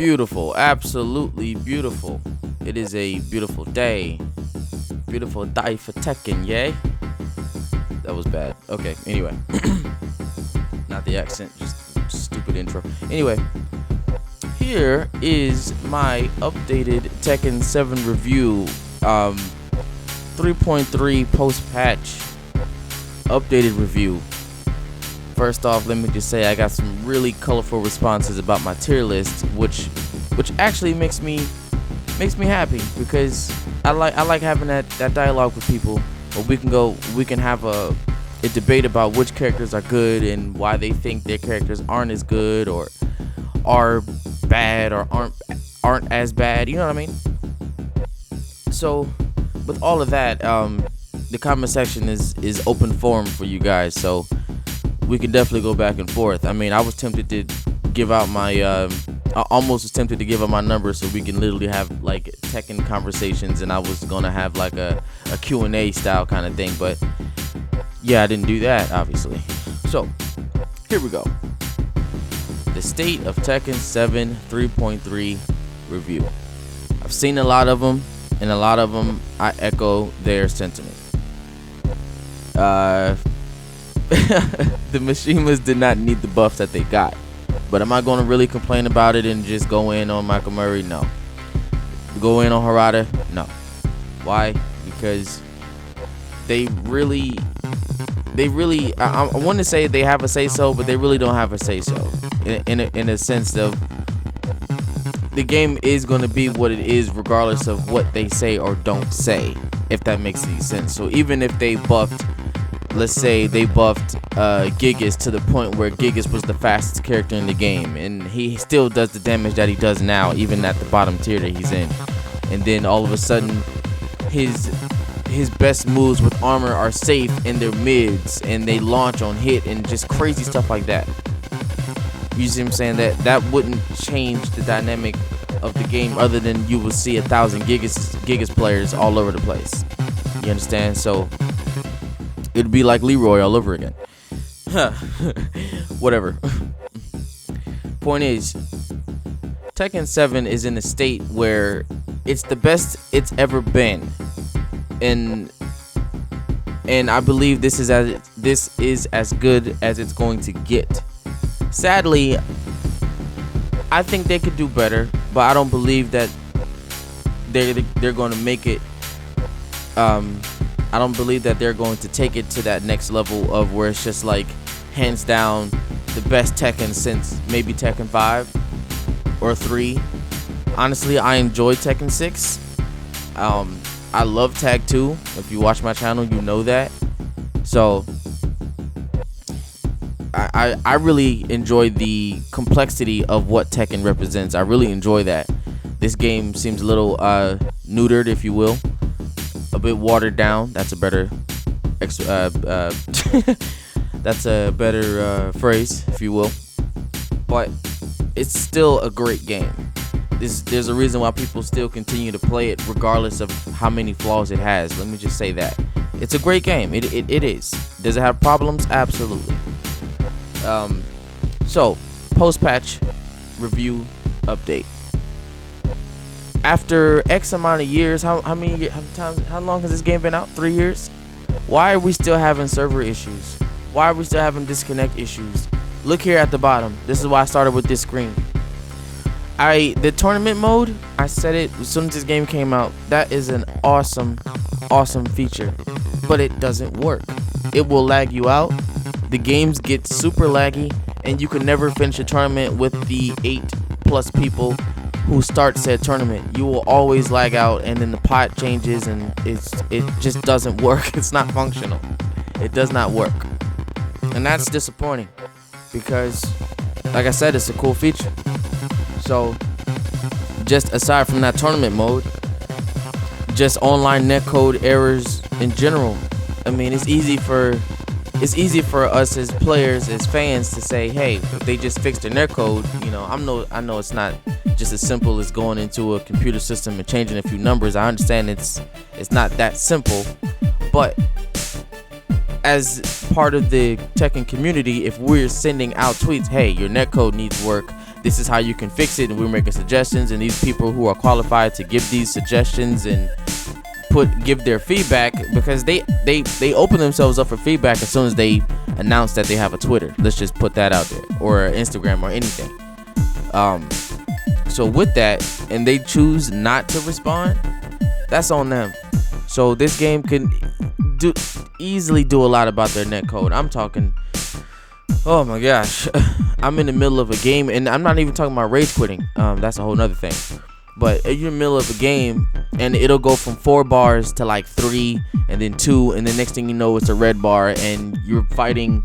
beautiful, absolutely beautiful. It is a beautiful day. Beautiful day for Tekken, yay? That was bad. Okay, anyway. Not the accent, just stupid intro. Anyway, here is my updated Tekken 7 review. 3.3 post-patch updated review. First off, let me just say I got some really colorful responses about my tier list, which actually makes me happy, because I like having that dialogue with people where we can have a debate about which characters are good and why they think their characters aren't as good or are bad or aren't as bad, you know what I mean? So with all of that, the comment section is open forum for you guys, so we can definitely go back and forth. I mean, I was tempted to give out my I almost was tempted to give out my number so we can literally have like Tekken conversations, and I was gonna have like a Q&A style kind of thing, but yeah, I didn't do that, obviously. So here we go. The state of Tekken 7 3.3 review. I've seen a lot of them, and a lot of them I echo their sentiment. The Mishimas did not need the buffs that they got. But am I going to really complain about it and just go in on Michael Murray? No. Go in on Harada? No. Why? Because they really I want to say they have a say-so, but they really don't have a say-so. In a sense of the game is going to be what it is regardless of what they say or don't say, if that makes any sense. So even if they buffed, let's say they buffed Gigas to the point where Gigas was the fastest character in the game, and he still does the damage that he does now, even at the bottom tier that he's in, and then all of a sudden his best moves with armor are safe in their mids and they launch on hit and just crazy stuff like that. You see what I'm saying? That wouldn't change the dynamic of the game, other than you will see 1,000 Gigas players all over the place. You understand? So it'd be like Leroy all over again. Whatever. Point is, Tekken 7 is in a state where it's the best it's ever been, and I believe this is as good as it's going to get. Sadly, I think they could do better, but I don't believe that they're going to make it. I don't believe that they're going to take it to that next level of where it's just like hands down the best Tekken since maybe Tekken 5 or 3. Honestly, I enjoy Tekken 6. I love Tag 2. If you watch my channel, you know that. So I really enjoy the complexity of what Tekken represents. I really enjoy that. This game seems a little neutered, if you will. A bit watered down. That's a better that's a better phrase, if you will. But it's still a great game. There's a reason why people still continue to play it regardless of how many flaws it has. Let me just say that. It's a great game. It is. Does it have problems? Absolutely. So, post-patch review update. After X amount of years, how long has this game been out? 3 years? Why are we still having server issues? Why are we still having disconnect issues? Look here at the bottom. This is why I started with this screen. The tournament mode, I said it as soon as this game came out, that is an awesome feature, but it doesn't work. It will lag you out. The games get super laggy, and you can never finish a tournament with the 8+ people who start said tournament. You will always lag out, and then the pot changes, and it just doesn't work. It's not functional. It does not work, and that's disappointing, because like I said, it's a cool feature. So just aside from that tournament mode, just online netcode errors in general. I mean, it's easy for us as players, as fans, to say, hey, if they just fixed their netcode, you know, I know it's not just as simple as going into a computer system and changing a few numbers. I understand it's not that simple, but as part of the Tekken community, if we're sending out tweets, hey, your netcode needs work, this is how you can fix it, and we're making suggestions, and these people who are qualified to give these suggestions and give their feedback, because they open themselves up for feedback as soon as they announce that they have a Twitter. Let's just put that out there, or Instagram, or anything. So with that, and they choose not to respond, that's on them. So this game can easily do a lot about their netcode. I'm talking, oh my gosh, I'm in the middle of a game, and I'm not even talking about rage quitting. That's a whole nother thing. But you're in the middle of a game, and it'll go from 4 bars to like 3, and then 2, and the next thing you know, it's a red bar, and you're fighting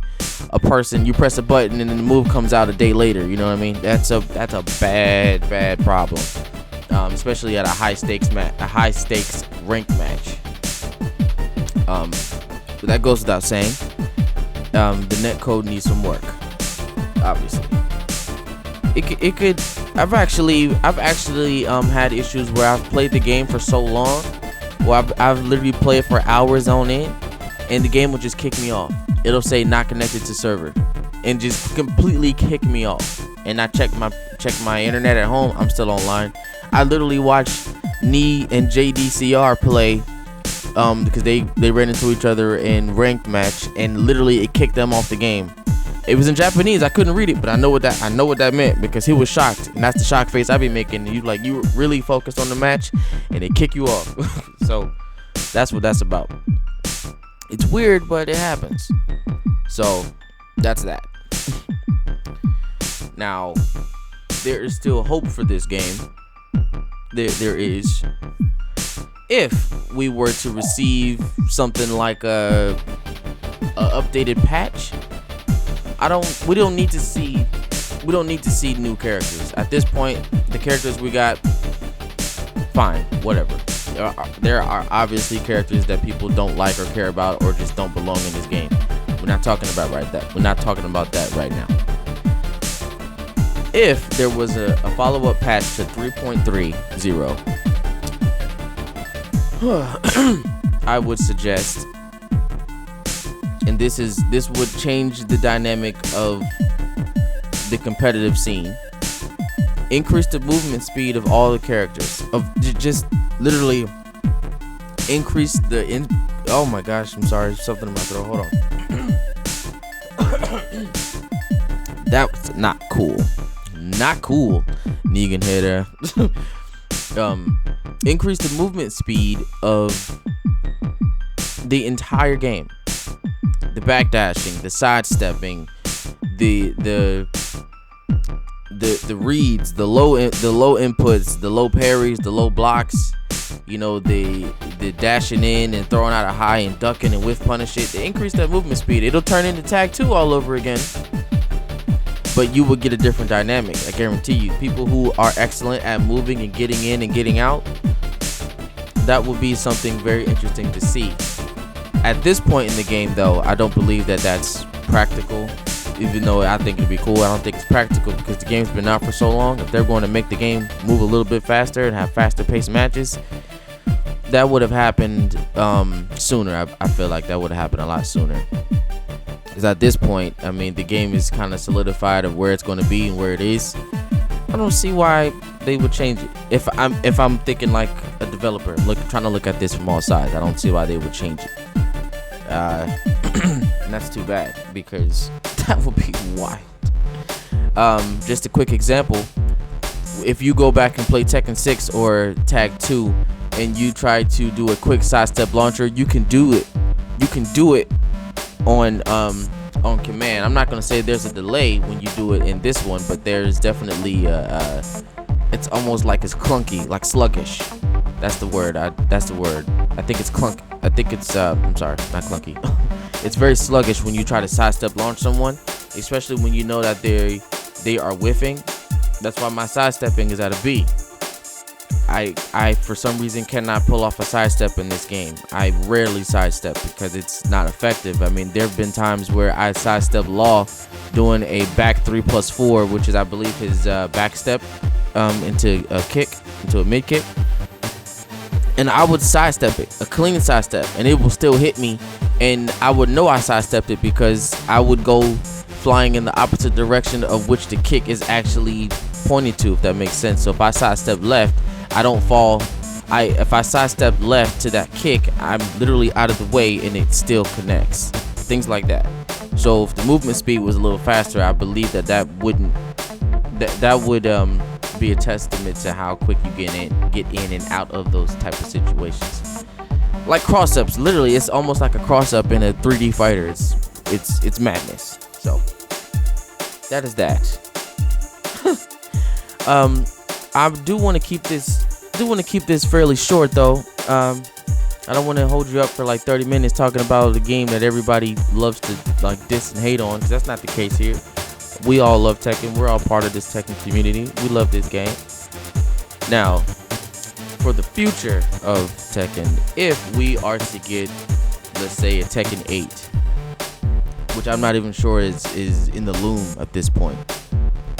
a person. You press a button, and then the move comes out a day later. You know what I mean? That's a bad problem, especially at a high stakes ranked match. But that goes without saying. The netcode needs some work, obviously. It could. I've actually had issues where I've played the game for so long, where I've literally played for hours on end, and the game will just kick me off. It'll say not connected to server, and just completely kick me off. And I check my internet at home, I'm still online. I literally watched Nee and JDCR play, because they ran into each other in ranked match, and literally it kicked them off the game. It was in Japanese. I couldn't read it, but I know what that meant, because he was shocked, and that's the shock face I be making. You were really focused on the match, and they kick you off. So that's what that's about. It's weird, but it happens. So that's that. Now there is still hope for this game. There is. If we were to receive something like a updated patch, we don't need to see new characters. At this point, the characters we got, fine, whatever. There are obviously characters that people don't like or care about, or just don't belong in this game. We're not talking about that right now. If there was a follow-up patch to 3.30, I would suggest, and this would change the dynamic of the competitive scene, increase the movement speed of all the characters, of just literally increase the oh my gosh, I'm sorry, something in my throat, hold on. That's not cool, Negan hitter. Increase the movement speed of the entire game. The backdashing, the sidestepping, the reads, the low inputs, the low parries, the low blocks, the dashing in and throwing out a high and ducking and whiff punish it. They increase that movement speed. It'll turn into tag 2 all over again. But you will get a different dynamic, I guarantee you. People who are excellent at moving and getting in and getting out, that will be something very interesting to see. At this point in the game, though, I don't believe that that's practical. Even though I think it'd be cool, I don't think it's practical, because the game's been out for so long. If they're going to make the game move a little bit faster and have faster paced matches, that would have happened sooner. I feel like that would have happened a lot sooner. Because at this point, I mean, the game is kind of solidified of where it's going to be and where it is. I don't see why they would change it. If I'm thinking like a developer, trying to look at this from all sides, I don't see why they would change it. And that's too bad, because that would be wild. Just a quick example: if you go back and play Tekken 6 or Tag 2, and you try to do a quick sidestep launcher, you can do it. You can do it on command. I'm not gonna say there's a delay when you do it in this one, but there's definitely it's almost like it's clunky, like sluggish. That's the word. That's the word. I think it's clunk. I think it's I'm sorry, not clunky. It's very sluggish when you try to sidestep launch someone, especially when you know that they are whiffing. That's why my sidestepping is at a B. I for some reason cannot pull off a sidestep in this game. I rarely sidestep because it's not effective. I mean, there have been times where I sidestep Law doing a back 3+4, which is, I believe, his back step into a mid kick, and I would sidestep it, a clean sidestep, and it will still hit me, and I would know I sidestepped it because I would go flying in the opposite direction of which the kick is actually pointing to, if that makes sense. So if I sidestep left, I don't fall. If I sidestep left to that kick, I'm literally out of the way and it still connects. Things like that. So if the movement speed was a little faster, I believe that would be a testament to how quick you get in and out of those type of situations. Like cross-ups, literally, it's almost like a cross-up in a 3D fighter. It's madness. So that is that. I do want to keep this fairly short though. I don't want to hold you up for like 30 minutes talking about a game that everybody loves to like diss and hate on, because that's not the case here. We all love Tekken. We're all part of this Tekken community. We love this game. Now, for the future of Tekken, if we are to get, let's say, a Tekken 8, which I'm not even sure is in the loom at this point,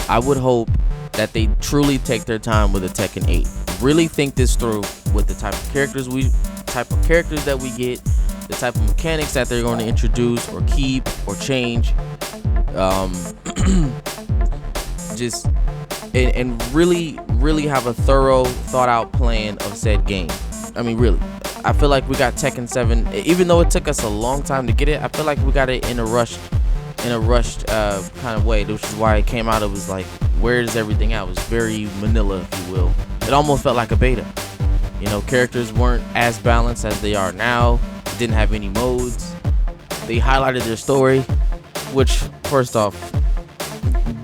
I would hope that they truly take their time with a Tekken 8. Really think this through with the type of characters that we get, the type of mechanics that they're going to introduce or keep or change. Just and really have a thorough, thought out plan of said game. I mean, really, I feel like we got Tekken 7, even though it took us a long time to get it. I feel like we got it in a rushed kind of way, which is why it came out. It was like, where is everything out? It was very vanilla, if you will. It almost felt like a beta. You know, characters weren't as balanced as they are now. It didn't have any modes. They highlighted their story, which, first off,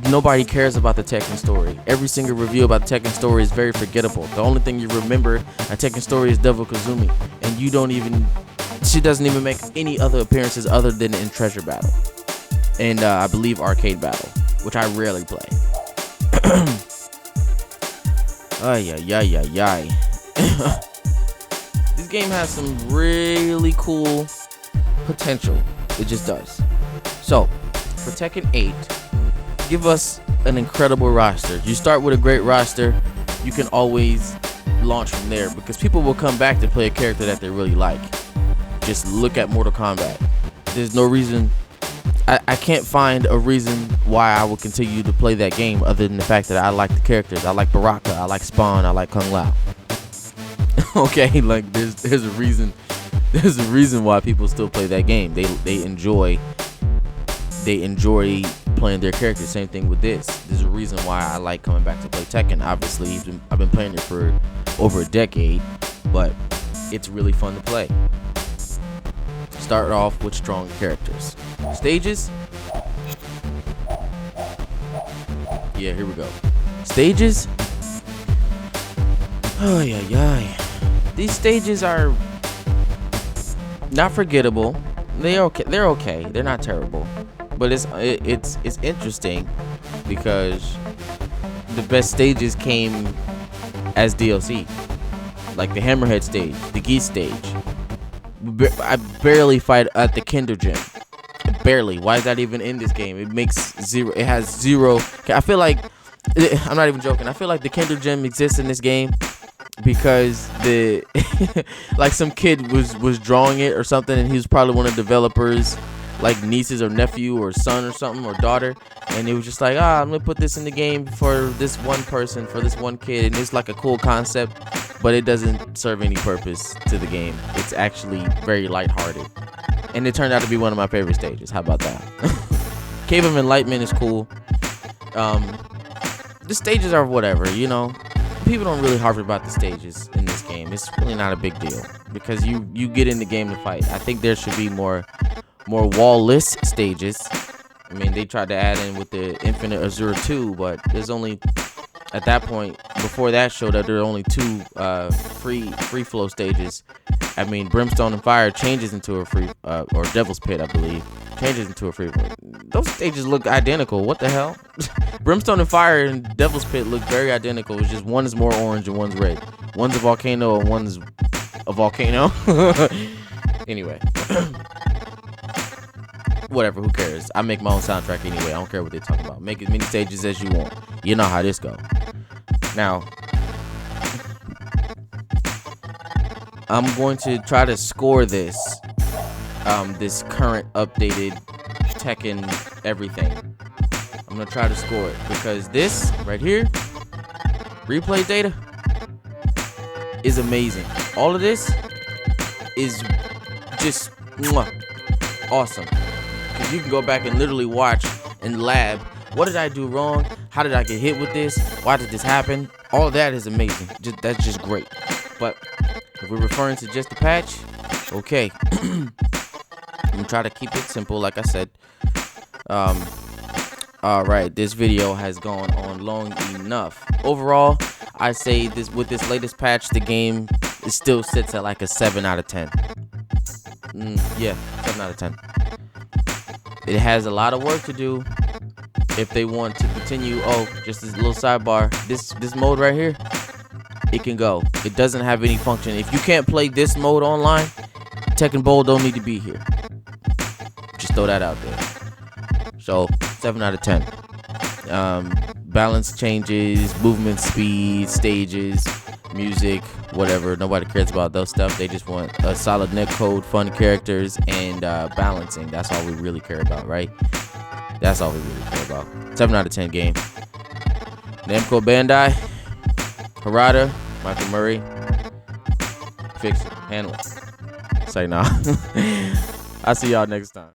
nobody cares about the Tekken story. Every single review about the Tekken story is very forgettable. The only thing you remember a Tekken story is Devil Kazumi, and she doesn't even make any other appearances other than in Treasure Battle, and I believe Arcade Battle, which I rarely play. Ay. This game has some really cool potential. It just does. So, for Tekken 8, give us an incredible roster. You start with a great roster, you can always launch from there, because people will come back to play a character that they really like. Just look at Mortal Kombat. There's no reason, I can't find a reason why I would continue to play that game other than the fact that I like the characters. I like Baraka, I like Spawn, I like Kung Lao. Okay, like there's a reason why people still play that game. They enjoy playing their characters. Same thing with this. There's a reason why I like coming back to play Tekken. Obviously, I've been playing it for over a decade, but it's really fun to play. Start off with strong characters. Stages. Yeah, here we go. Stages. Oh yeah. These stages are not forgettable. They're okay. They're not terrible. But it's interesting because the best stages came as DLC, like the Hammerhead stage, the Geese stage. I barely fight at the Kinder Gym. Barely. Why is that even in this game? It makes zero. It has zero. I feel like, I'm not even joking, I feel like the Kinder Gym exists in this game because like some kid was drawing it or something, and he was probably one of the developers, like nieces or nephew or son or something, or daughter, and it was just like, I'm gonna put this in the game for this one person, for this one kid, and it's like a cool concept, but it doesn't serve any purpose to the game. It's actually very lighthearted, and it turned out to be one of my favorite stages. How about that? Cave of Enlightenment is cool. The stages are whatever, you know. People don't really harp about the stages in this game. It's really not a big deal because you get in the game to fight. I think there should be more wall-less stages. I mean, they tried to add in with the Infinite Azure 2, but there's only, at that point, before that showed up, there are only two free flow stages. I mean, Brimstone and Fire changes into a free, or Devil's Pit, I believe, changes into a free. Those stages look identical. What the hell? Brimstone and Fire and Devil's Pit look very identical. It's just one is more orange and one's red. One's a volcano and one's a volcano. Anyway. Whatever, who cares? I make my own soundtrack anyway. I don't care what they're talking about. Make as many stages as you want. You know how this go. Now, I'm going to try to score this this current updated Tekken everything. I'm gonna try to score it because this right here replay data is amazing. All of this is just awesome. Because you can go back and literally watch and lab. What did I do wrong? How did I get hit with this? Why did this happen? All of that is amazing. That's just great. But if we're referring to just the patch, okay. I'm gonna try to keep it simple, like I said. All right, this video has gone on long enough. Overall, I say this with this latest patch, the game still sits at like a 7 out of 10. Yeah, 7 out of 10. It has a lot of work to do if they want to continue. Oh, just this little sidebar. This mode right here, it can go. It doesn't have any function. If you can't play this mode online, Tekken Bowl don't need to be here. Just throw that out there. So 7 out of 10. Balance changes, movement speed, stages, music, whatever. Nobody cares about those stuff. They just want a solid netcode, fun characters, and balancing. That's all we really care about, right? That's all we really care about. 7 out of 10 game. Namco Bandai, Harada, Michael Murray. Fix it. Handle it. Say nah. I'll see y'all next time.